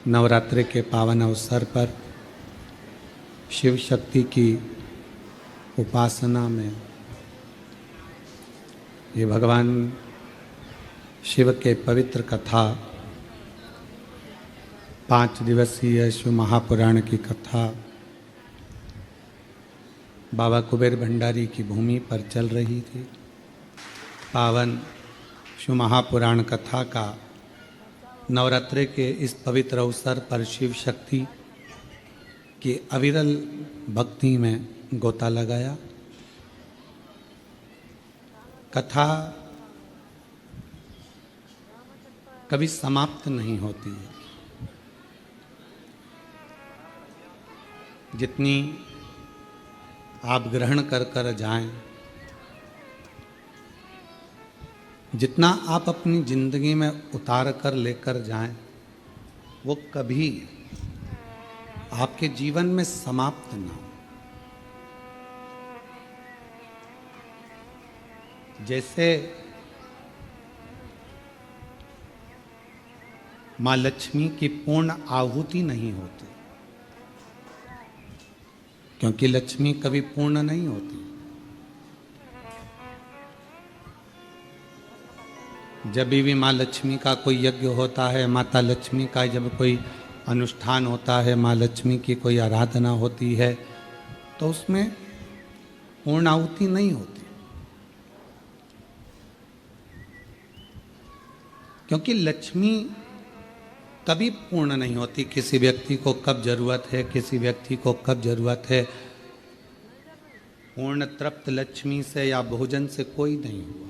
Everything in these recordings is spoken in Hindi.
नवरात्रि के पावन अवसर पर शिव शक्ति की उपासना में ये भगवान शिव के पवित्र कथा 5 दिवसीय शिव महापुराण की कथा बाबा कुबेर भंडारी की भूमि पर चल रही थी। पावन शिव महापुराण कथा का नवरात्रि के इस पवित्र अवसर पर शिव शक्ति की अविरल भक्ति में गोता लगाया। कथा कभी समाप्त नहीं होती है। जितनी आप ग्रहण कर कर जाएं, जितना आप अपनी जिंदगी में उतार कर लेकर जाएं, वो कभी आपके जीवन में समाप्त ना हो। जैसे माँ लक्ष्मी की पूर्ण आहुति नहीं होती, क्योंकि लक्ष्मी कभी पूर्ण नहीं होती। जब भी माँ लक्ष्मी का कोई यज्ञ होता है, माता लक्ष्मी का जब कोई अनुष्ठान होता है, माँ लक्ष्मी की कोई आराधना होती है, तो उसमें पूर्ण आहुति नहीं होती, क्योंकि लक्ष्मी कभी पूर्ण नहीं होती। किसी व्यक्ति को कब जरूरत है, किसी व्यक्ति को कब जरूरत है, पूर्ण तृप्त लक्ष्मी से या भोजन से कोई नहीं हुआ।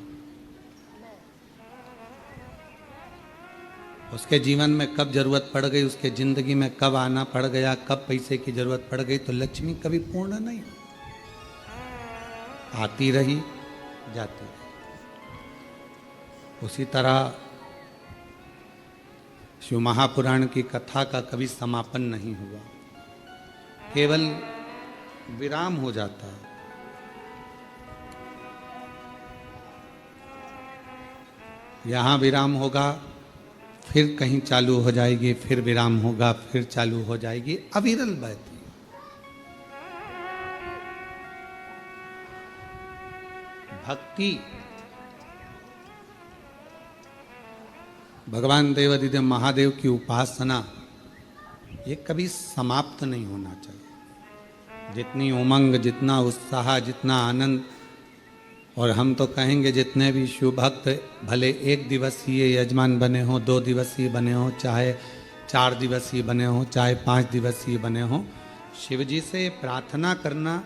उसके जीवन में कब जरूरत पड़ गई, उसके जिंदगी में कब आना पड़ गया, कब पैसे की जरूरत पड़ गई, तो लक्ष्मी कभी पूर्ण नहीं, आती रही जाती रही। उसी तरह शिव महापुराण की कथा का कभी समापन नहीं हुआ, केवल विराम हो जाता है। यहाँ विराम होगा, फिर कहीं चालू हो जाएगी, फिर विराम होगा, फिर चालू हो जाएगी, अविरल बहती। भक्ति भगवान देवाधिदेव महादेव की उपासना ये कभी समाप्त नहीं होना चाहिए। जितनी उमंग, जितना उत्साह, जितना आनंद, और हम तो कहेंगे जितने भी शिव भक्त भले 1 दिवसीय यजमान बने हो, 2 दिवसीय बने हो, चाहे 4 दिवसीय बने हो, चाहे 5 दिवसीय बने हो, शिव जी से प्रार्थना करना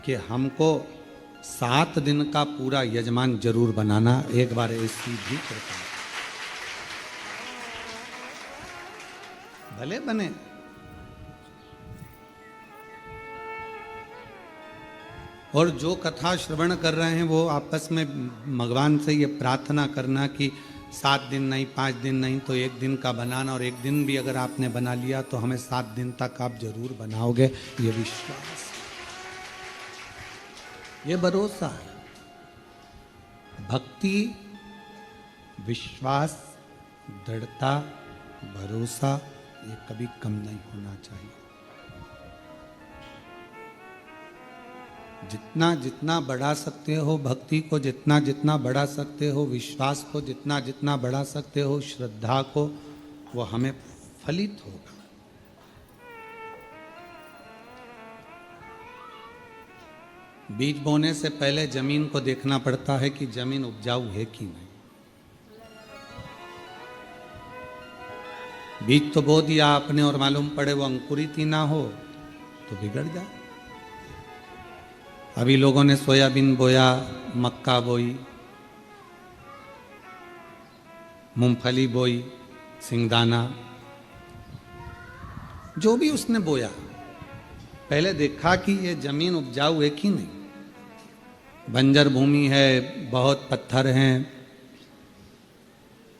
कि हमको 7 दिन का पूरा यजमान जरूर बनाना। एक बार ऐसी भी कृपा भले बने। और जो कथा श्रवण कर रहे हैं वो आपस में भगवान से ये प्रार्थना करना कि 7 दिन नहीं, 5 दिन नहीं, तो 1 दिन का बनाना, और 1 दिन भी अगर आपने बना लिया तो हमें 7 दिन तक आप जरूर बनाओगे। ये विश्वास, ये भरोसा है। भक्ति, विश्वास, दृढ़ता, भरोसा ये कभी कम नहीं होना चाहिए। जितना जितना बढ़ा सकते हो भक्ति को, जितना जितना बढ़ा सकते हो विश्वास को, जितना जितना बढ़ा सकते हो श्रद्धा को, वो हमें फलित होगा। बीज बोने से पहले जमीन को देखना पड़ता है कि जमीन उपजाऊ है कि नहीं। बीज तो बो दिया आपने और मालूम पड़े वो अंकुरित ही ना हो तो बिगड़ जाए। अभी लोगों ने सोयाबीन बोया, मक्का बोई, मूंगफली बोई, सिंगदाना, जो भी उसने बोया, पहले देखा कि ये जमीन उपजाऊ है कि नहीं। बंजर भूमि है, बहुत पत्थर हैं,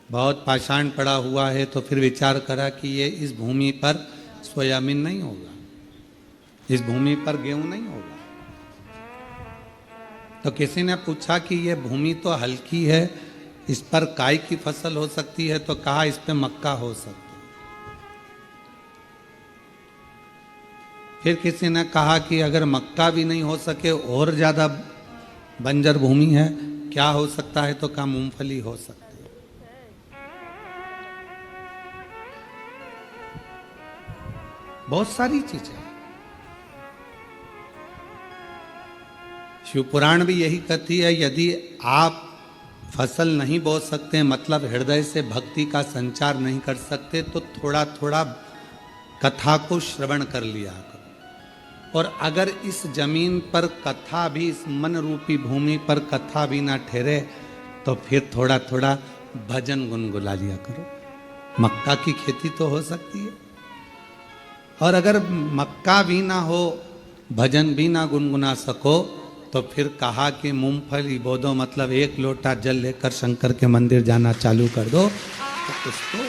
बहुत पाषाण पड़ा हुआ है, तो फिर विचार करा कि ये इस भूमि पर सोयाबीन नहीं होगा, इस भूमि पर गेहूं नहीं होगा। तो किसी ने पूछा कि ये भूमि तो हल्की है, इस पर काय की फसल हो सकती है, तो कहा इस पे मक्का हो सकता है। फिर किसी ने कहा कि अगर मक्का भी नहीं हो सके और ज़्यादा बंजर भूमि है, क्या हो सकता है? तो कहा मूंगफली हो सकती है। बहुत सारी चीजें। शिव पुराण भी यही कहती है, यदि आप फसल नहीं बो सकते, मतलब हृदय से भक्ति का संचार नहीं कर सकते, तो थोड़ा थोड़ा कथा को श्रवण कर लिया करो। और अगर इस जमीन पर कथा भी, इस मन रूपी भूमि पर कथा भी ना ठहरे, तो फिर थोड़ा थोड़ा भजन गुनगुला लिया करो। मक्का की खेती तो हो सकती है। और अगर मक्का भी ना हो, भजन भी ना गुनगुना सको, तो फिर कहा कि मूंगफली बो दो, मतलब एक लोटा जल लेकर शंकर के मंदिर जाना चालू कर दो, तो कुछ तो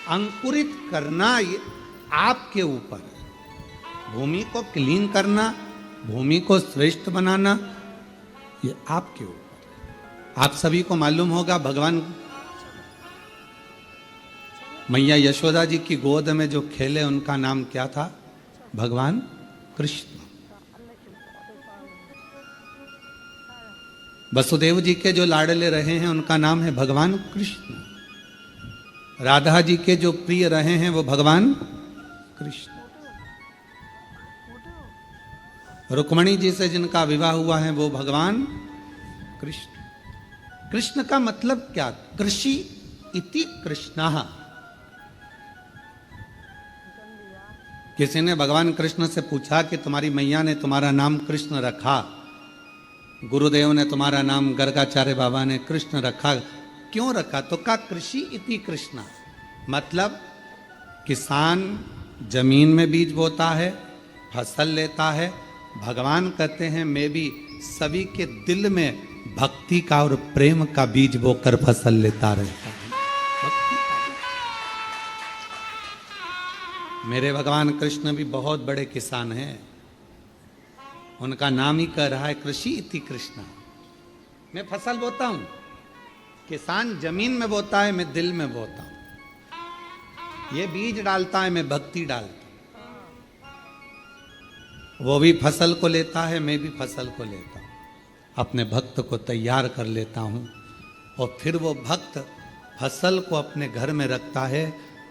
अंकुरित करना ये आपके ऊपर है। भूमि को क्लीन करना, भूमि को श्रेष्ठ बनाना, ये आपके ऊपर है। आप सभी को मालूम होगा, भगवान मैया यशोदा जी की गोद में जो खेले उनका नाम क्या था? भगवान कृष्ण। वसुदेव जी के जो लाडले रहे हैं उनका नाम है भगवान कृष्ण। राधा जी के जो प्रिय रहे हैं वो भगवान कृष्ण। रुक्मणी जी से जिनका विवाह हुआ है वो भगवान कृष्ण। कृष्ण का मतलब क्या? कृषि इति कृष्णः। किसी ने भगवान कृष्ण से पूछा कि तुम्हारी मैया ने तुम्हारा नाम कृष्ण रखा, गुरुदेव ने तुम्हारा नाम गर्गाचार्य बाबा ने कृष्ण रखा, क्यों रखा? तो कहा कृषि इति कृष्णा, मतलब किसान जमीन में बीज बोता है, फसल लेता है। भगवान कहते हैं मैं भी सभी के दिल में भक्ति का और प्रेम का बीज बोकर फसल लेता रहता हूं। मेरे भगवान कृष्ण भी बहुत बड़े किसान हैं। उनका नाम ही कह रहा है कृषि इति कृष्णा। मैं फसल बोता हूं, किसान जमीन में बोता है, मैं दिल में बोता हूं। ये बीज डालता है, मैं भक्ति डालता हूं। वो भी फसल को लेता है, मैं भी फसल को लेता हूं। अपने भक्त को तैयार कर लेता हूं और फिर वो भक्त फसल को अपने घर में रखता है।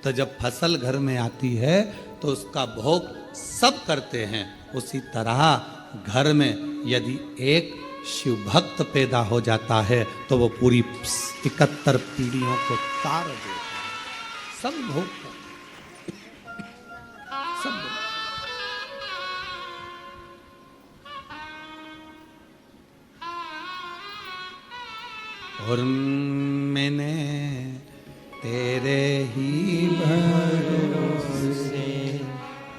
तो जब फसल घर में आती है तो उसका भोग सब करते हैं। उसी तरह घर में यदि एक शिव भक्त पैदा हो जाता है तो वो पूरी 71 पीढ़ियों को तार देता है। सब भोग करते हैं, सब भोग। और मैंने तेरे ही भरोसे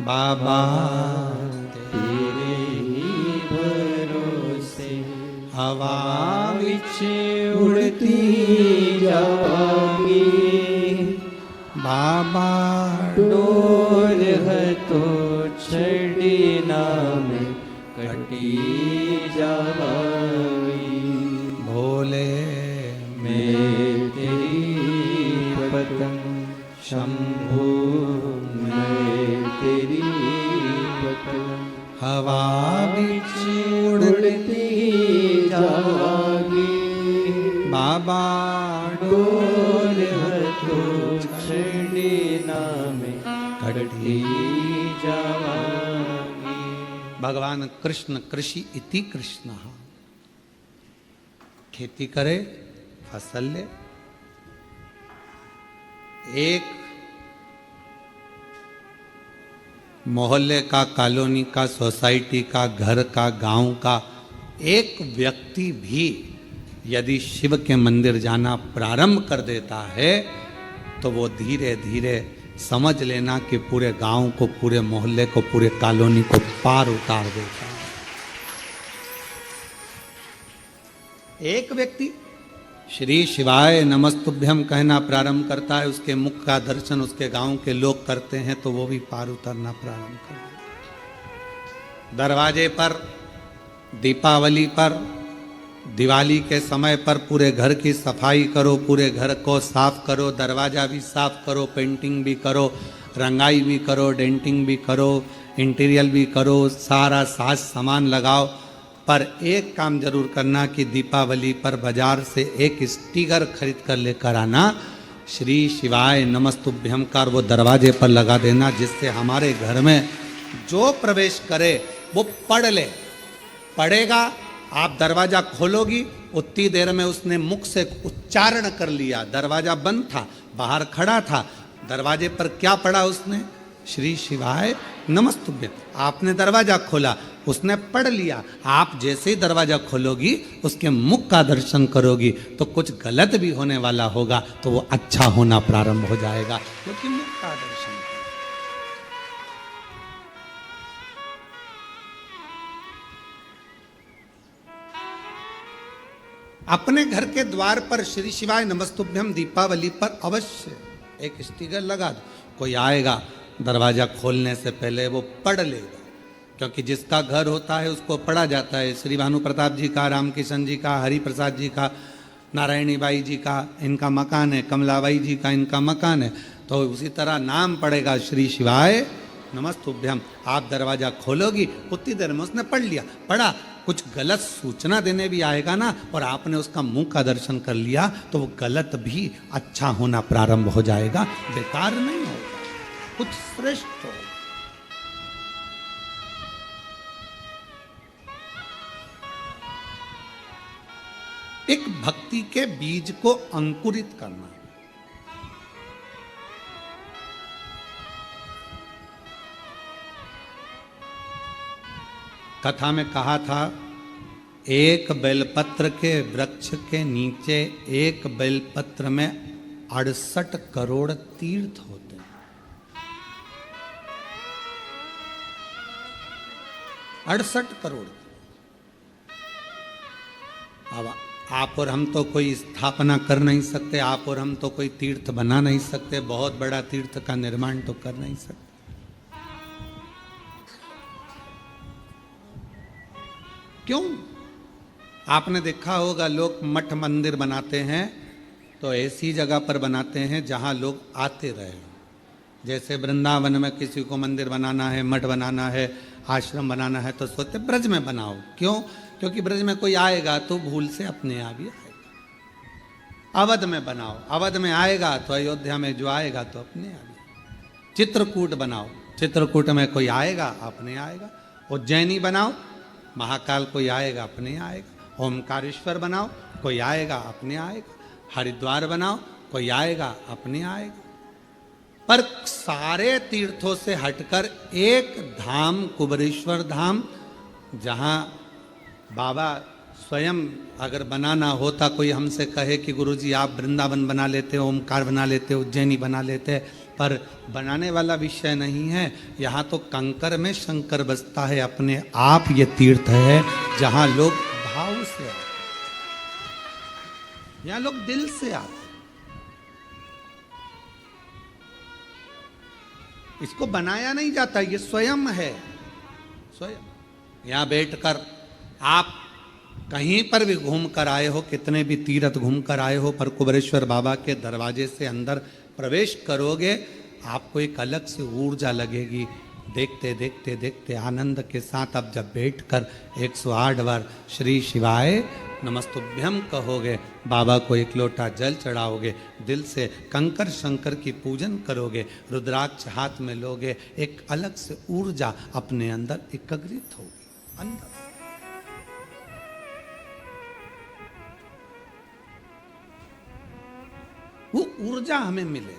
बाबा, तेरे ही भरोसे हवा विच उड़ती जावांगी। बाबा डोर है तो छड़ी नाम कटी जावांगी। भोले मैं तेरी पतंग शंभू, मैं तेरी पतंग हवा बिच उड़ती जावांगी। बाबा डोर है तो छड़ी नाम कटी जावांगी। भगवान कृष्ण कृषि इति कृष्ण। खेती करे, फसल ले। एक मोहल्ले का, कॉलोनी का, सोसाइटी का, घर का, गांव का एक व्यक्ति भी यदि शिव के मंदिर जाना प्रारंभ कर देता है तो वो धीरे धीरे समझ लेना कि पूरे गांव को, पूरे मोहल्ले को, पूरे कॉलोनी को पार उतार देता है। एक व्यक्ति श्री शिवाय नमस्तुभ्यम कहना प्रारंभ करता है, उसके मुख का दर्शन उसके गांव के लोग करते हैं तो वो भी पार उतरना प्रारंभ कर देता है। दरवाजे पर, दीपावली पर, दिवाली के समय पर पूरे घर की सफाई करो, पूरे घर को साफ करो, दरवाजा भी साफ करो, पेंटिंग भी करो, रंगाई भी करो, डेंटिंग भी करो, इंटीरियर भी करो, सारा साज सामान लगाओ, पर एक काम जरूर करना कि दीपावली पर बाजार से एक स्टिकर खरीद कर लेकर आना, श्री शिवाय नमस्तुभ्यम कर वो दरवाजे पर लगा देना, जिससे हमारे घर में जो प्रवेश करे वो पढ़ ले। पढ़ेगा, आप दरवाजा खोलोगी, उतनी देर में उसने मुख से उच्चारण कर लिया, दरवाजा बंद था, बाहर खड़ा था, दरवाजे पर क्या पढ़ा उसने? श्री शिवाय नमस्तुभ्यम। आपने दरवाजा खोला, उसने पढ़ लिया। आप जैसे ही दरवाजा खोलोगी, उसके मुख का दर्शन करोगी, तो कुछ गलत भी होने वाला होगा तो वो अच्छा होना प्रारंभ हो जाएगा, क्योंकि मुख का दर्शन। अपने घर के द्वार पर श्री शिवाय नमस्तुभ्यम दीपावली पर अवश्य एक स्टिकर लगा दो। कोई आएगा, दरवाजा खोलने से पहले वो पढ़ लेगा, क्योंकि जिसका घर होता है उसको पढ़ा जाता है। श्री भानु प्रताप जी का, राम किशन जी का, हरि प्रसाद जी का, नारायणी बाई जी का इनका मकान है, कमलाबाई जी का इनका मकान है, तो उसी तरह नाम पड़ेगा श्री शिवाय नमस्तुभ्यम। आप दरवाजा खोलोगी, उतनी देर में उसने पढ़ लिया। पढ़ा, कुछ गलत सूचना देने भी आएगा ना, और आपने उसका मुंह का दर्शन कर लिया, तो वो गलत भी अच्छा होना प्रारंभ हो जाएगा, बेकार नहीं होगा, कुछ श्रेष्ठ हो। एक भक्ति के बीज को अंकुरित करना। कथा में कहा था, एक बेलपत्र के वृक्ष के नीचे एक बेलपत्र में 68 करोड़ तीर्थ होते हैं। 68 करोड़। अब आप और हम तो कोई स्थापना कर नहीं सकते, आप और हम तो कोई तीर्थ बना नहीं सकते, बहुत बड़ा तीर्थ का निर्माण तो कर नहीं सकते। क्यों? आपने देखा होगा, लोग मठ मंदिर बनाते हैं तो ऐसी जगह पर बनाते हैं जहां लोग आते रहे। जैसे वृंदावन में किसी को मंदिर बनाना है, मठ बनाना है, आश्रम बनाना है, तो सोचते ब्रज में बनाओ। क्यों? क्योंकि ब्रज में कोई आएगा तो भूल से अपने आप ही आएगा। अवध में बनाओ, अवध में आएगा तो अयोध्या में जो आएगा तो अपने आप ही। चित्रकूट बनाओ, चित्रकूट में कोई आएगा अपने आएगा। उज्जैनी बनाओ, महाकाल कोई आएगा अपने आएगा। ओमकारेश्वर बनाओ, कोई आएगा अपने आएगा। हरिद्वार बनाओ, कोई आएगा अपने आएगा। पर सारे तीर्थों से हटकर एक धाम, कुबेरेश्वर धाम, जहाँ बाबा स्वयं अगर बनाना होता, कोई हमसे कहे कि गुरुजी आप वृंदावन बना लेते, ओमकार बना लेते, उज्जैनी बना लेते, पर बनाने वाला विषय नहीं है। यहाँ तो कंकर में शंकर बसता है अपने आप। ये तीर्थ है जहाँ लोग भाव से आते, यहाँ लोग दिल से आते। इसको बनाया नहीं जाता, ये स्वयं है, स्वयं। यहाँ बैठकर आप कहीं पर भी घूम कर आए हो, कितने भी तीर्थ घूम कर आए हो, पर कुबेरेश्वर बाबा के दरवाजे से अंदर प्रवेश करोगे, आपको एक अलग से ऊर्जा लगेगी। देखते देखते देखते आनंद के साथ अब जब बैठकर 108 बार श्री शिवाय नमस्तुभ्यम कहोगे, बाबा को एक लोटा जल चढ़ाओगे, दिल से कंकर शंकर की पूजन करोगे, रुद्राक्ष हाथ में लोगे, एक अलग से ऊर्जा अपने अंदर एकत्रित होगी अंदर। वो ऊर्जा हमें मिले।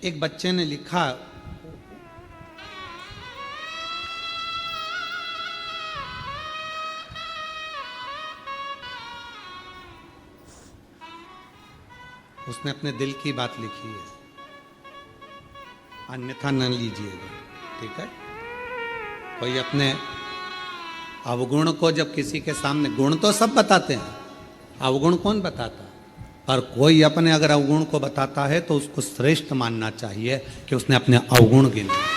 एक बच्चे ने लिखा, उसने अपने दिल की बात लिखी है, अन्यथा न लीजिएगा, ठीक है। कोई अपने अवगुण को जब किसी के सामने, गुण तो सब बताते हैं, अवगुण कौन बताता है? पर कोई अपने अगर अवगुण को बताता है तो उसको श्रेष्ठ मानना चाहिए कि उसने अपने अवगुण गिने।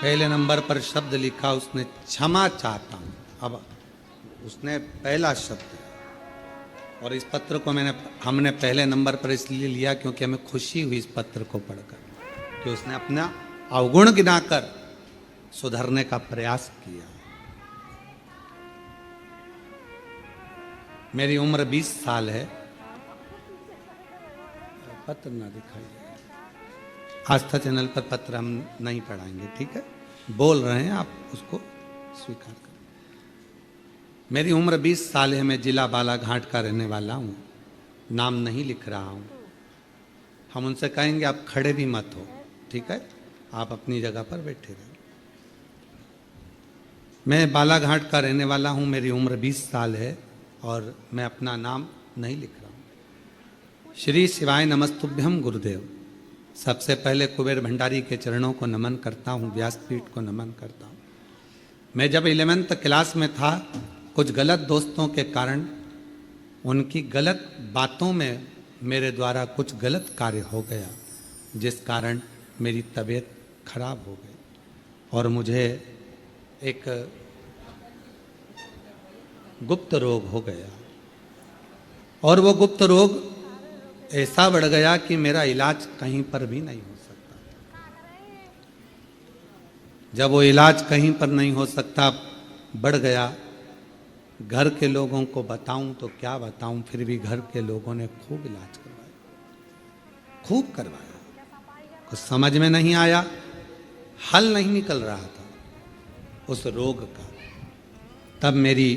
पहले नंबर पर शब्द लिखा उसने क्षमा चाहता हूं। अब उसने पहला शब्द, और इस पत्र को हमने पहले नंबर पर इसलिए लिया क्योंकि हमें खुशी हुई इस पत्र को पढ़कर कि उसने अपना अवगुण गिनाकर सुधरने का प्रयास किया। मेरी उम्र 20 साल है। पत्र ना दिखाइए, आस्था चैनल पर पत्र हम नहीं पढ़ाएंगे, ठीक है? बोल रहे हैं, आप उसको स्वीकार करें। मेरी उम्र 20 साल है। मैं जिला बालाघाट का रहने वाला हूँ। नाम नहीं लिख रहा हूँ। हम उनसे कहेंगे आप खड़े भी मत हो, ठीक है? आप अपनी जगह पर बैठे रहो। मैं बालाघाट का रहने वाला हूँ। मेरी उम्र 20 साल है और मैं अपना नाम नहीं लिख रहा हूँ। श्री शिवाय नमस्तुभ्यम गुरुदेव। सबसे पहले कुबेर भंडारी के चरणों को नमन करता हूँ, व्यासपीठ को नमन करता हूँ। मैं जब 11th क्लास में था, कुछ गलत दोस्तों के कारण, उनकी गलत बातों में मेरे द्वारा कुछ गलत कार्य हो गया, जिस कारण मेरी तबीयत खराब हो गई और मुझे एक गुप्त रोग हो गया। और वो गुप्त रोग ऐसा बढ़ गया कि मेरा इलाज कहीं पर भी नहीं हो सकता। जब वो इलाज कहीं पर नहीं हो सकता, बढ़ गया, घर के लोगों को बताऊं तो क्या बताऊं, फिर भी घर के लोगों ने खूब इलाज करवाया, खूब करवाया। कुछ समझ में नहीं आया, हल नहीं निकल रहा था उस रोग का। तब मेरी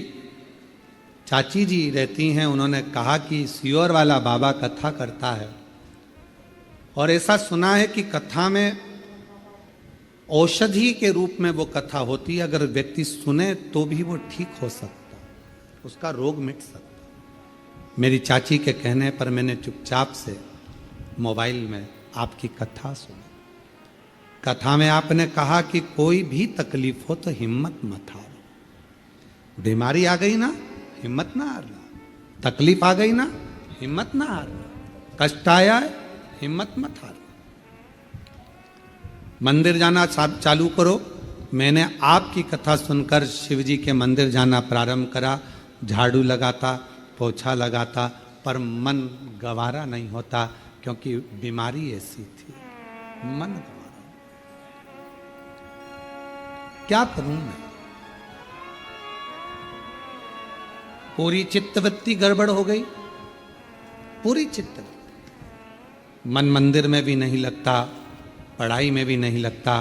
चाची जी रहती हैं, उन्होंने कहा कि सियोर वाला बाबा कथा करता है और ऐसा सुना है कि कथा में औषधि के रूप में वो कथा होती है। अगर व्यक्ति सुने तो भी वो ठीक हो सकता, उसका रोग मिट सकता। मेरी चाची के कहने पर मैंने चुपचाप से मोबाइल में आपकी कथा सुनी। कथा में आपने कहा कि कोई भी तकलीफ हो तो हिम्मत मत हारो। बीमारी आ गई ना, हिम्मत ना हारना। तकलीफ आ गई ना, हिम्मत ना हारना। कष्ट आया है, हिम्मत मत हारना। मंदिर जाना चालू करो। मैंने आपकी कथा सुनकर शिव जी के मंदिर जाना प्रारंभ करा। झाड़ू लगाता, पोछा लगाता, पर मन गवारा नहीं होता, क्योंकि बीमारी ऐसी थी, मन गवारा। क्या करूं मैं? पूरी चित्तवृत्ति गड़बड़ हो गई, पूरी चित्तवृत्ति। मन मंदिर में भी नहीं लगता, पढ़ाई में भी नहीं लगता।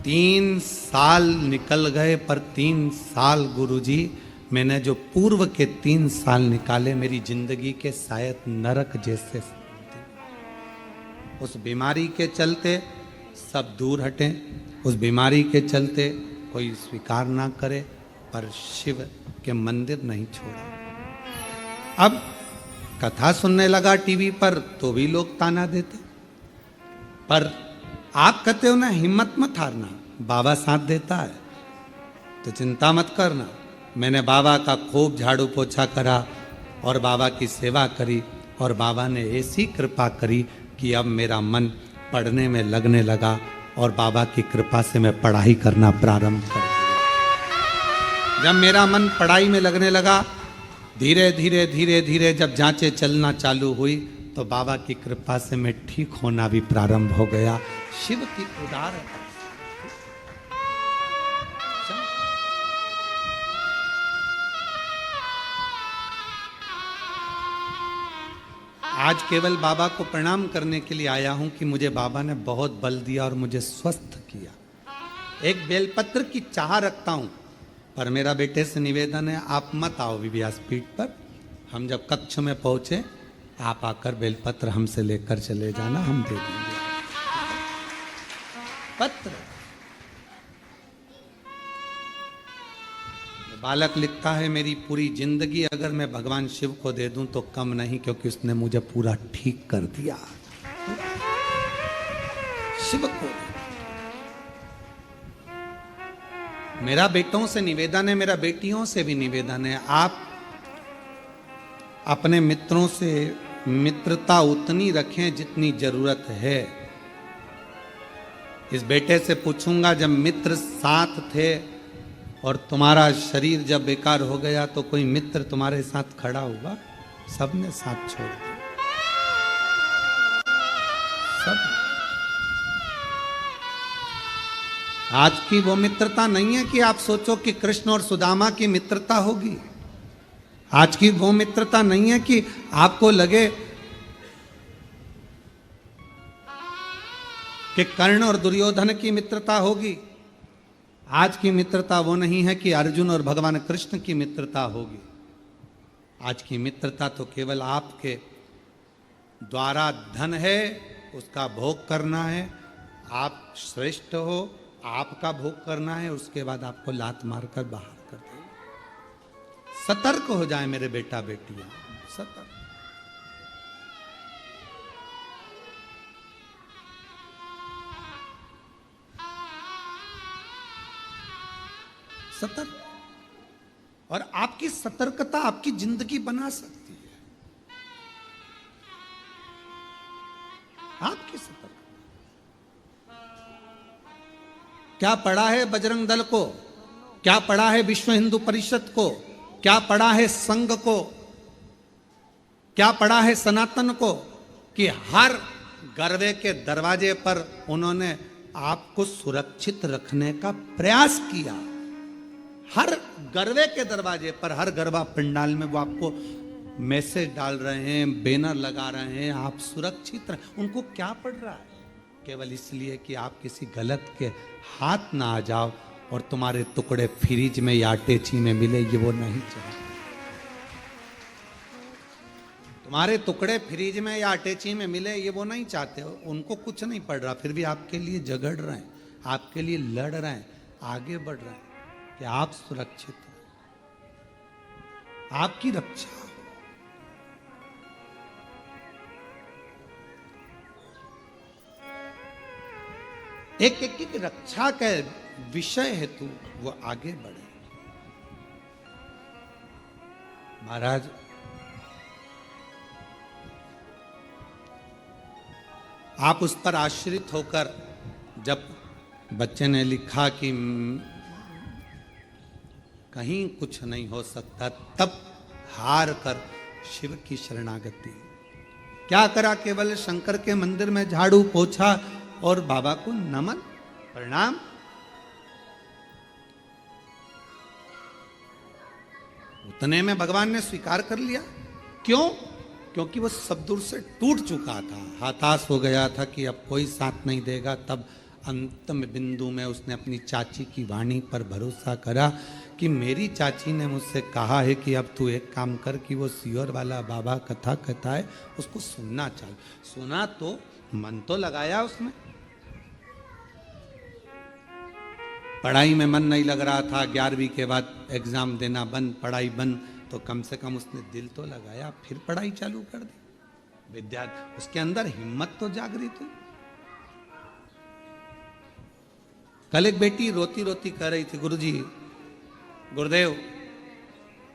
3 साल निकल गए, पर 3 साल गुरुजी, मैंने जो पूर्व के 3 साल निकाले, मेरी जिंदगी के शायद नरक जैसे। उस बीमारी के चलते सब दूर हटें, उस बीमारी के चलते कोई स्वीकार ना करे, पर शिव के मंदिर नहीं छोड़ा। अब कथा सुनने लगा टीवी पर तो भी लोग ताना देते, पर आप कहते हो ना हिम्मत मत हारना, बाबा साथ देता है, तो चिंता मत करना। मैंने बाबा का खूब झाड़ू पोछा करा और बाबा की सेवा करी, और बाबा ने ऐसी कृपा करी कि अब मेरा मन पढ़ने में लगने लगा और बाबा की कृपा से मैं पढ़ाई करना प्रारंभ कर दिया। जब मेरा मन पढ़ाई में लगने लगा, धीरे धीरे धीरे धीरे जब जांचें चलना चालू हुई, तो बाबा की कृपा से मैं ठीक होना भी प्रारंभ हो गया। शिव की उदार है। आज केवल बाबा को प्रणाम करने के लिए आया हूं कि मुझे बाबा ने बहुत बल दिया और मुझे स्वस्थ किया। एक बेलपत्र की चाह रखता हूं, पर मेरा बेटे से निवेदन है आप मत आओ व्यासपीठ पर। हम जब कक्ष में पहुंचे, आप आकर बेलपत्र हमसे लेकर चले जाना, हम दे देंगे पत्र। बालक लिखता है मेरी पूरी जिंदगी अगर मैं भगवान शिव को दे दूं तो कम नहीं, क्योंकि उसने मुझे पूरा ठीक कर दिया। शिव को मेरा बेटों से निवेदन है, मेरा बेटियों से भी निवेदन है, आप अपने मित्रों से मित्रता उतनी रखें जितनी जरूरत है। इस बेटे से पूछूंगा, जब मित्र साथ थे और तुम्हारा शरीर जब बेकार हो गया तो कोई मित्र तुम्हारे साथ खड़ा हुआ? सबने साथ छोड़ दिया, सब। आज की वो मित्रता नहीं है कि आप सोचो कि कृष्ण और सुदामा की मित्रता होगी। आज की वो मित्रता नहीं है कि आपको लगे कि कर्ण और दुर्योधन की मित्रता होगी। आज की मित्रता वो नहीं है कि अर्जुन और भगवान कृष्ण की मित्रता होगी। आज की मित्रता तो केवल आपके द्वारा धन है, उसका भोग करना है, आप श्रेष्ठ हो, आपका भोग करना है, उसके बाद आपको लात मारकर बाहर कर दें। सतर्क हो जाए मेरे बेटा बेटियां, सतर्क। सतर्क। और आपकी सतर्कता आपकी जिंदगी बना सकती है। आपकी सतर्कता। क्या पढ़ा है बजरंग दल को, क्या पढ़ा है विश्व हिंदू परिषद को, क्या पढ़ा है संघ को, क्या पढ़ा है सनातन को, कि हर गरबे के दरवाजे पर उन्होंने आपको सुरक्षित रखने का प्रयास किया। हर गरबे के दरवाजे पर, हर गरबा पंडाल में वो आपको मैसेज डाल रहे हैं, बैनर लगा रहे हैं, आप सुरक्षित रहे। उनको क्या पड़ रहा है? केवल इसलिए कि आप किसी गलत के हाथ ना आ जाओ और तुम्हारे टुकड़े फ्रिज में या अटैची में मिले, ये वो नहीं चाहते। तुम्हारे टुकड़े फ्रिज में या अटैची में मिले, ये वो नहीं चाहते हो। उनको कुछ नहीं पड़ रहा, फिर भी आपके लिए झगड़ रहे हैं, आपके लिए लड़ रहे हैं, आगे बढ़ रहे हैं कि आप सुरक्षित हो, आपकी रक्षा हो। एक एक की रक्षा के विषय हेतु वो आगे बढ़े। महाराज, आप उस पर आश्रित होकर, जब बच्चे ने लिखा कि कहीं कुछ नहीं हो सकता, तब हार कर शिव की शरणागति। क्या करा? केवल शंकर के मंदिर में झाड़ू पोछा और बाबा को नमन प्रणाम। उतने में भगवान ने स्वीकार कर लिया। क्यों? क्योंकि वो सब दूर से टूट चुका था, हताश हो गया था कि अब कोई साथ नहीं देगा। तब अंतिम बिंदु में उसने अपनी चाची की वाणी पर भरोसा करा कि मेरी चाची ने मुझसे कहा है कि अब तू एक काम कर कि वो सियोर वाला बाबा कथा कहता है, उसको सुनना चाहिए। सुना तो मन तो लगाया उसमें। पढ़ाई में मन नहीं लग रहा था, 11वीं के बाद एग्जाम देना बंद, पढ़ाई बंद, तो कम से कम उसने दिल तो लगाया, फिर पढ़ाई चालू कर दी। विद्यार्थी, उसके अंदर हिम्मत तो जागृत हुई। कल एक बेटी रोती रोती कह रही थी, गुरुजी, गुरुदेव,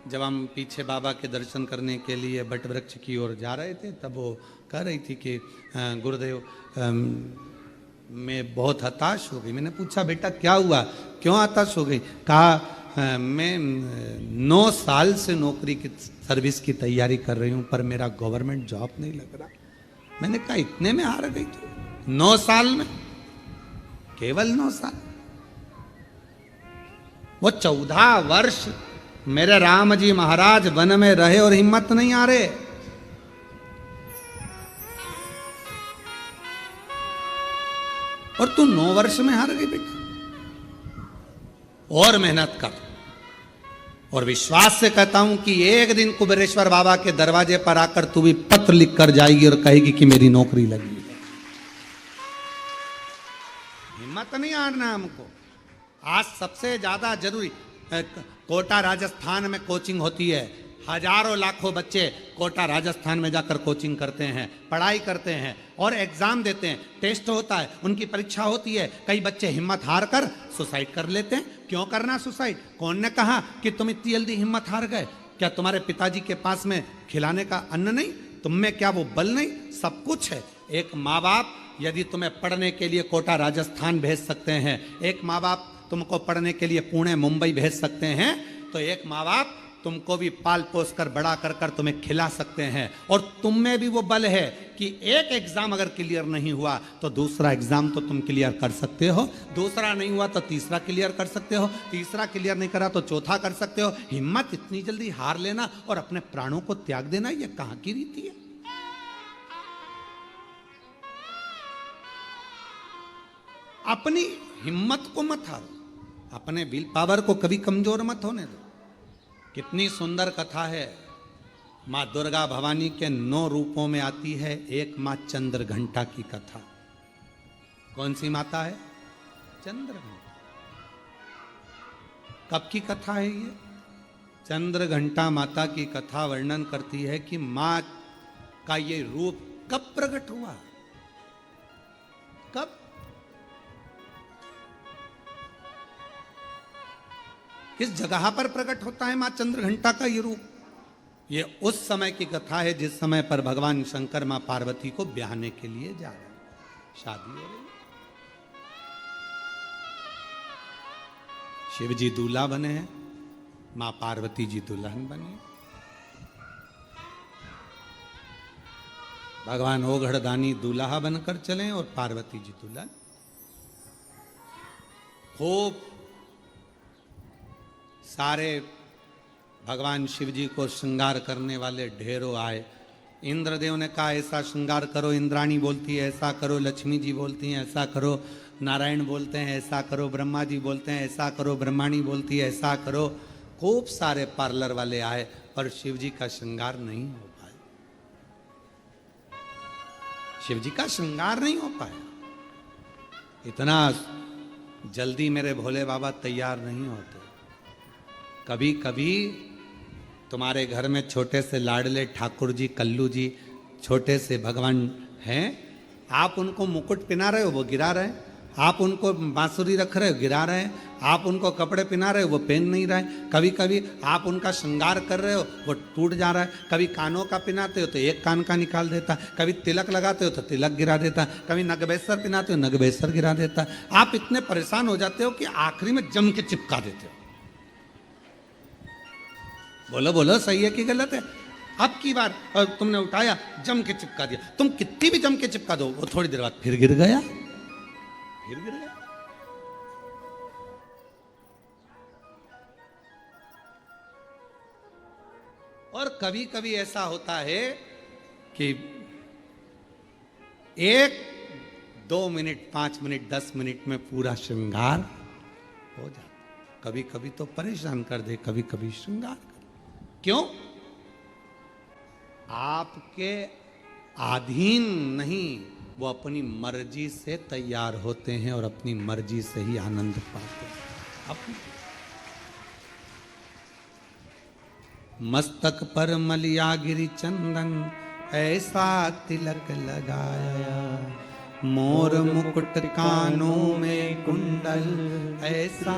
जब हम पीछे बाबा के दर्शन करने के लिए बट वृक्ष की ओर जा रहे थे, तब वो कह रही थी कि गुरुदेव, मैं बहुत हताश हो गई। मैंने पूछा, बेटा क्या हुआ, क्यों हताश हो गई? कहा, मैं 9 साल से नौकरी की सर्विस की तैयारी कर रही हूं, पर मेरा गवर्नमेंट जॉब नहीं लग रहा। मैंने कहा, इतने में हार गई तू? 9 साल में, केवल 9 साल। वो 14 वर्ष मेरे राम जी महाराज वन में रहे और हिम्मत नहीं आ रहे। और तू 9 वर्ष में हार गई बेटा। और मेहनत कर, और विश्वास से कहता हूं कि एक दिन कुबेरेश्वर बाबा के दरवाजे पर आकर तू भी पत्र लिख कर जाएगी और कहेगी कि मेरी नौकरी लगी। हिम्मत नहीं हारना हमको। आज सबसे ज्यादा जरूरी, कोटा राजस्थान में कोचिंग होती है, हजारों लाखों बच्चे कोटा राजस्थान में जाकर कोचिंग करते हैं, पढ़ाई करते हैं और एग्जाम देते हैं, टेस्ट होता है, उनकी परीक्षा होती है। कई बच्चे हिम्मत हार कर सुसाइड कर लेते हैं। क्यों करना सुसाइड? कौन ने कहा कि तुम इतनी जल्दी हिम्मत हार गए? क्या तुम्हारे पिताजी के पास में खिलाने का अन्न नहीं? तुम में क्या वो बल नहीं? सब कुछ है, एक माँ बाप यदि तुम्हें पढ़ने के लिए कोटा राजस्थान भेज सकते हैं, एक माँ बाप तुमको पढ़ने के लिए पुणे मुंबई भेज सकते हैं, तो एक माँ बाप तुमको भी पाल पोस कर बड़ा कर कर तुम्हें खिला सकते हैं। और तुम में भी वो बल है कि एक एग्जाम अगर क्लियर नहीं हुआ तो दूसरा एग्जाम तो तुम क्लियर कर सकते हो, दूसरा नहीं हुआ तो तीसरा क्लियर कर सकते हो, तीसरा क्लियर नहीं करा तो चौथा कर सकते हो। हिम्मत इतनी जल्दी हार लेना और अपने प्राणों को त्याग देना, ये कहां की रीति है? अपनी हिम्मत को मत हारो, अपने विल पावर को कभी कमजोर मत होने दो। कितनी सुंदर कथा है। माँ दुर्गा भवानी के 9 रूपों में आती है एक माँ चंद्र घंटा की कथा। कौन सी माता है? चंद्र घंटा। कब की कथा है ये? चंद्र घंटा माता की कथा वर्णन करती है कि माँ का ये रूप कब प्रकट हुआ, कब, किस जगह पर प्रकट होता है मां चंद्र घंटा का ये रूप? ये उस समय की कथा है जिस समय पर भगवान शंकर मां पार्वती को ब्याहने के लिए जा रहे हैं, शादी हो रही। शिव जी दूल्हा बने हैं, मां पार्वती जी दुल्हन बनी। भगवान ओघड़दानी दूल्हा बनकर चले और पार्वती जी दुल्हन। खूब सारे भगवान शिव जी को श्रृंगार करने वाले ढेरों आए। इंद्रदेव ने कहा ऐसा श्रृंगार करो, इंद्राणी बोलती है ऐसा करो, लक्ष्मी जी बोलती हैं ऐसा करो, नारायण बोलते हैं ऐसा करो, ब्रह्मा जी बोलते हैं ऐसा करो, ब्रह्माणी बोलती है ऐसा करो। खूब सारे पार्लर वाले आए पर शिव जी का श्रृंगार नहीं हो पाया, शिव जी का श्रृंगार नहीं हो पाया। इतना जल्दी मेरे भोले बाबा तैयार नहीं होते। कभी कभी तुम्हारे घर में छोटे से लाडले ठाकुर जी, कल्लू जी, छोटे से भगवान हैं, आप उनको मुकुट पहना रहे हो वो गिरा रहे हैं, आप उनको बांसुरी रख रहे हो गिरा रहे हैं, आप उनको कपड़े पहना रहे हो वो पहन नहीं रहे। कभी कभी आप उनका श्रृंगार कर रहे हो वो टूट जा रहा है। कभी कानों का पहनाते हो तो एक कान का निकाल देता, कभी तिलक लगाते हो तो तिलक गिरा देता, कभी नगबेसर पहनाते हो नगबेसर गिरा देता। आप इतने परेशान हो जाते हो कि आखिरी में जम के चिपका देते हो। बोलो बोलो सही है कि गलत है? अब की बार तुमने उठाया जम के चिपका दिया, तुम कितनी भी जम के चिपका दो वो थोड़ी देर बाद फिर गिर गया, फिर गिर गया। और कभी कभी ऐसा होता है कि 1, 2 मिनट, 5 मिनट, 10 मिनट में पूरा श्रृंगार हो जाता। कभी कभी तो परेशान कर दे, कभी कभी श्रृंगार कर। क्यों? आपके अधीन नहीं, वो अपनी मर्जी से तैयार होते हैं और अपनी मर्जी से ही आनंद पाते हैं। अपनी मस्तक पर मलिया गिरी चंदन ऐसा तिलक लगाया, मोर मुकुट कानों में कुंडल ऐसा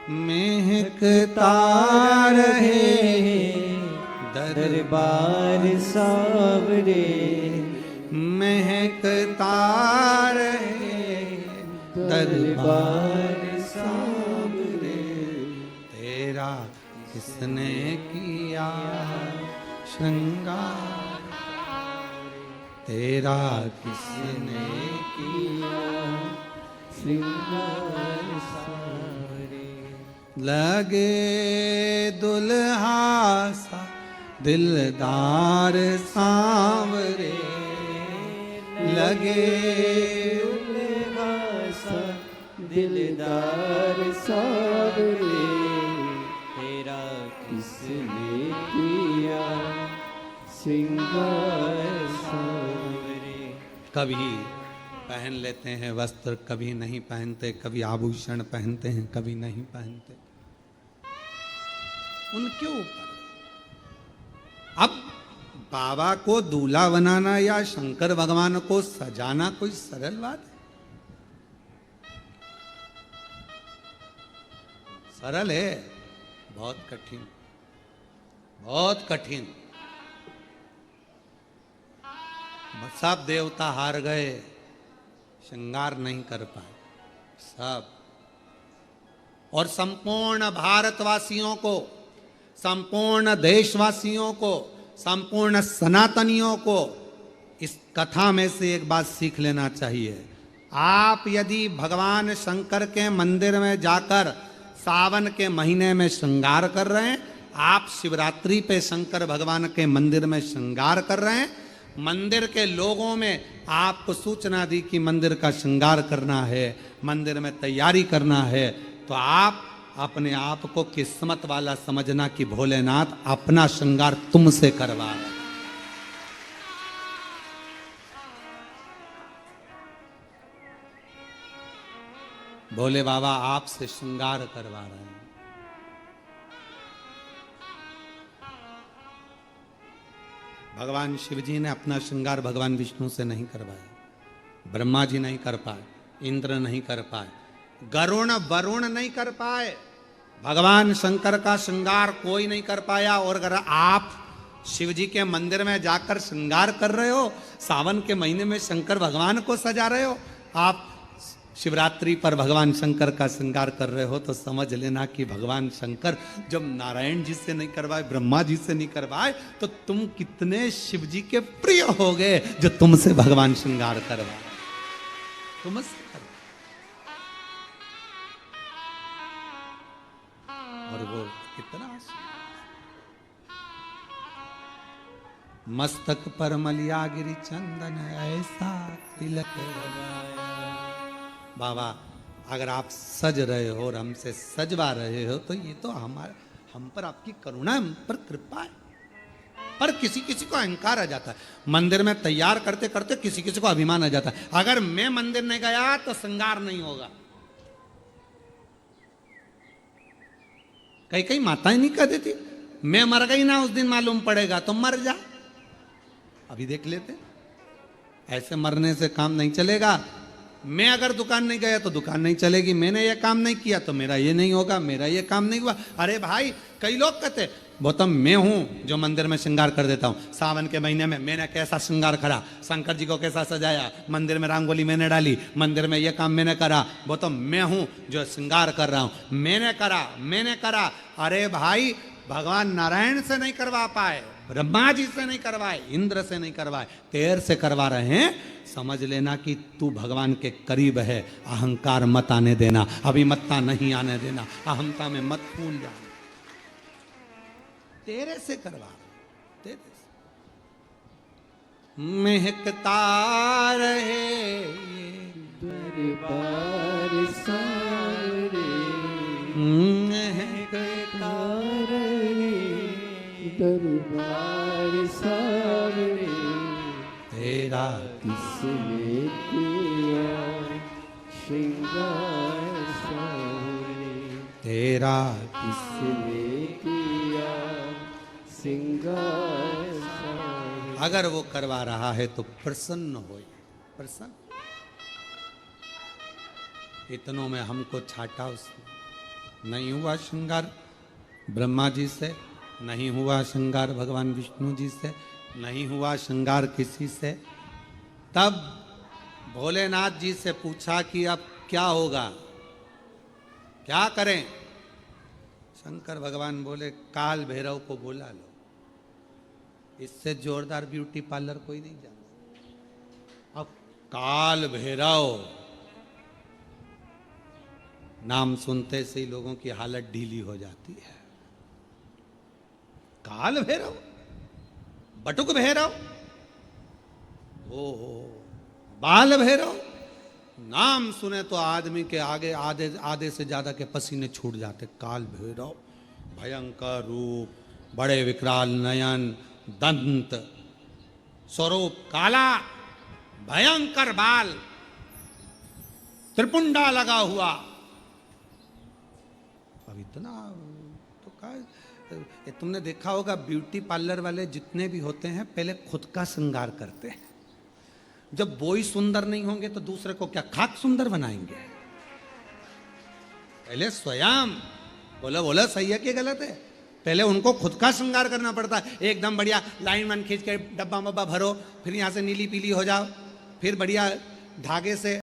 महकता रहे दरबार सावरे, महकता रहे दरबार सावरे, तेरा किसने किया श्रृंगार, तेरा किसने किया श्रृंगार सावरे। लगे दुल्हा सा दिलदार सांवरे, लगे दुल्हा सा दिलदार सांवरे, तेरा किसने किया श्रृंगार सांवरे। कभी पहन लेते हैं वस्त्र, कभी नहीं पहनते, कभी आभूषण पहनते हैं, कभी नहीं पहनते, उनके ऊपर। अब बाबा को दूल्हा बनाना या शंकर भगवान को सजाना कोई सरल बात है? सरल है? बहुत कठिन, बहुत कठिन। सब देवता हार गए, श्रृंगार नहीं कर पाए सब। और संपूर्ण भारतवासियों को, संपूर्ण देशवासियों को, संपूर्ण सनातनियों को इस कथा में से एक बात सीख लेना चाहिए। आप यदि भगवान शंकर के मंदिर में जाकर सावन के महीने में श्रृंगार कर रहे हैं, आप शिवरात्रि पे शंकर भगवान के मंदिर में श्रृंगार कर रहे हैं, मंदिर के लोगों में आपको सूचना दी कि मंदिर का श्रृंगार करना है, मंदिर में तैयारी करना है, तो आप अपने आप को किस्मत वाला समझना कि भोलेनाथ अपना श्रृंगार तुमसे करवा रहे हैं। भोले बाबा आपसे श्रृंगार करवा रहे हैं। भगवान शिव जी ने अपना श्रृंगार भगवान विष्णु से नहीं करवाया, ब्रह्मा जी नहीं कर पाए, इंद्र नहीं कर पाए, गरुण वरुण नहीं कर पाए, भगवान शंकर का श्रृंगार कोई नहीं कर पाया। और अगर आप शिव जी के मंदिर में जाकर श्रृंगार कर रहे हो, सावन के महीने में शंकर भगवान को सजा रहे हो, आप शिवरात्रि पर भगवान शंकर का श्रृंगार कर रहे हो, तो समझ लेना कि भगवान शंकर जब नारायण जी से नहीं करवाए, ब्रह्मा जी से नहीं करवाए, तो तुम कितने शिव जी के प्रिय हो गए जो तुमसे भगवान श्रृंगार करवाए, तुमसे करवाए। और वो कितना मस्तक पर मलिया गिरी चंदन ऐसा तिलक लगाया। बाबा अगर आप सज रहे हो और हमसे सजवा रहे हो, तो ये तो हम पर आपकी करुणा, हम पर कृपा है। पर किसी किसी को अहंकार आ जाता है, मंदिर में तैयार करते करते किसी किसी को अभिमान आ जाता है, अगर मैं मंदिर नहीं गया तो श्रृंगार नहीं होगा। कई कई माताएं नहीं कह देती, मैं मर गई ना उस दिन मालूम पड़ेगा, तो मर जा। अभी देख लेते, ऐसे मरने से काम नहीं चलेगा। मैं अगर दुकान नहीं गया तो दुकान नहीं चलेगी, मैंने ये काम नहीं किया तो मेरा ये नहीं होगा, मेरा ये काम नहीं हुआ। अरे भाई, कई लोग कहते गौतम मैं हूं जो मंदिर में श्रृंगार कर देता हूं, सावन के महीने में मैंने कैसा श्रृंगार करा, शंकर जी को कैसा सजाया, मंदिर में रंगोली मैंने डाली, मंदिर में ये काम मैंने करा, गौतम मैं हूं जो श्रृंगार कर रहा हूं, मैंने करा। अरे भाई, भगवान नारायण से नहीं करवा पाए, ब्रह्मा जी से नहीं करवाए, इंद्र से नहीं करवाए, तेर से करवा रहे हैं। समझ लेना कि तू भगवान के करीब है। अहंकार मत आने देना, अभिमत्ता नहीं आने देना, अहमता में मत फूल जाना। तेरे से करवा, तेरे से महकता रहे दरबार सारे, महकता दरबार सारे, तेरा किसने किया श्रृंगार सारे, तेरा किसने किया श्रृंगार सारे। अगर वो करवा रहा है तो प्रसन्न हो, प्रसन्न। इतनों में हमको छाटा उसने, नहीं हुआ श्रृंगार ब्रह्मा जी से, नहीं हुआ श्रृंगार भगवान विष्णु जी से, नहीं हुआ श्रृंगार किसी से। तब भोलेनाथ जी से पूछा कि अब क्या होगा, क्या करें। शंकर भगवान बोले काल भैरव को बुला लो, इससे जोरदार ब्यूटी पार्लर कोई नहीं जानता। अब काल भैरव नाम सुनते से ही लोगों की हालत ढीली हो जाती है। काल भैरव, बटुक भैरव, ओहो बाल भैरव, नाम सुने तो आदमी के आगे आधे से ज्यादा के पसीने छूट जाते। काल भैरव, भयंकर रूप, बड़े विकराल नयन, दंत, स्वरूप काला, भयंकर बाल, त्रिपुंडा लगा हुआ। अब इतना तो ये तुमने देखा होगा, ब्यूटी पार्लर वाले जितने भी होते हैं पहले खुद का श्रृंगार करते हैं। जब वो ही सुंदर नहीं होंगे तो दूसरे को क्या खाक सुंदर बनाएंगे। पहले स्वयं बोला सही है कि गलत है। पहले उनको खुद का श्रृंगार करना पड़ता है, एकदम बढ़िया लाइन वन खींच के डब्बा मब्बा भरो, फिर यहाँ से नीली पीली हो जाओ, फिर बढ़िया धागे से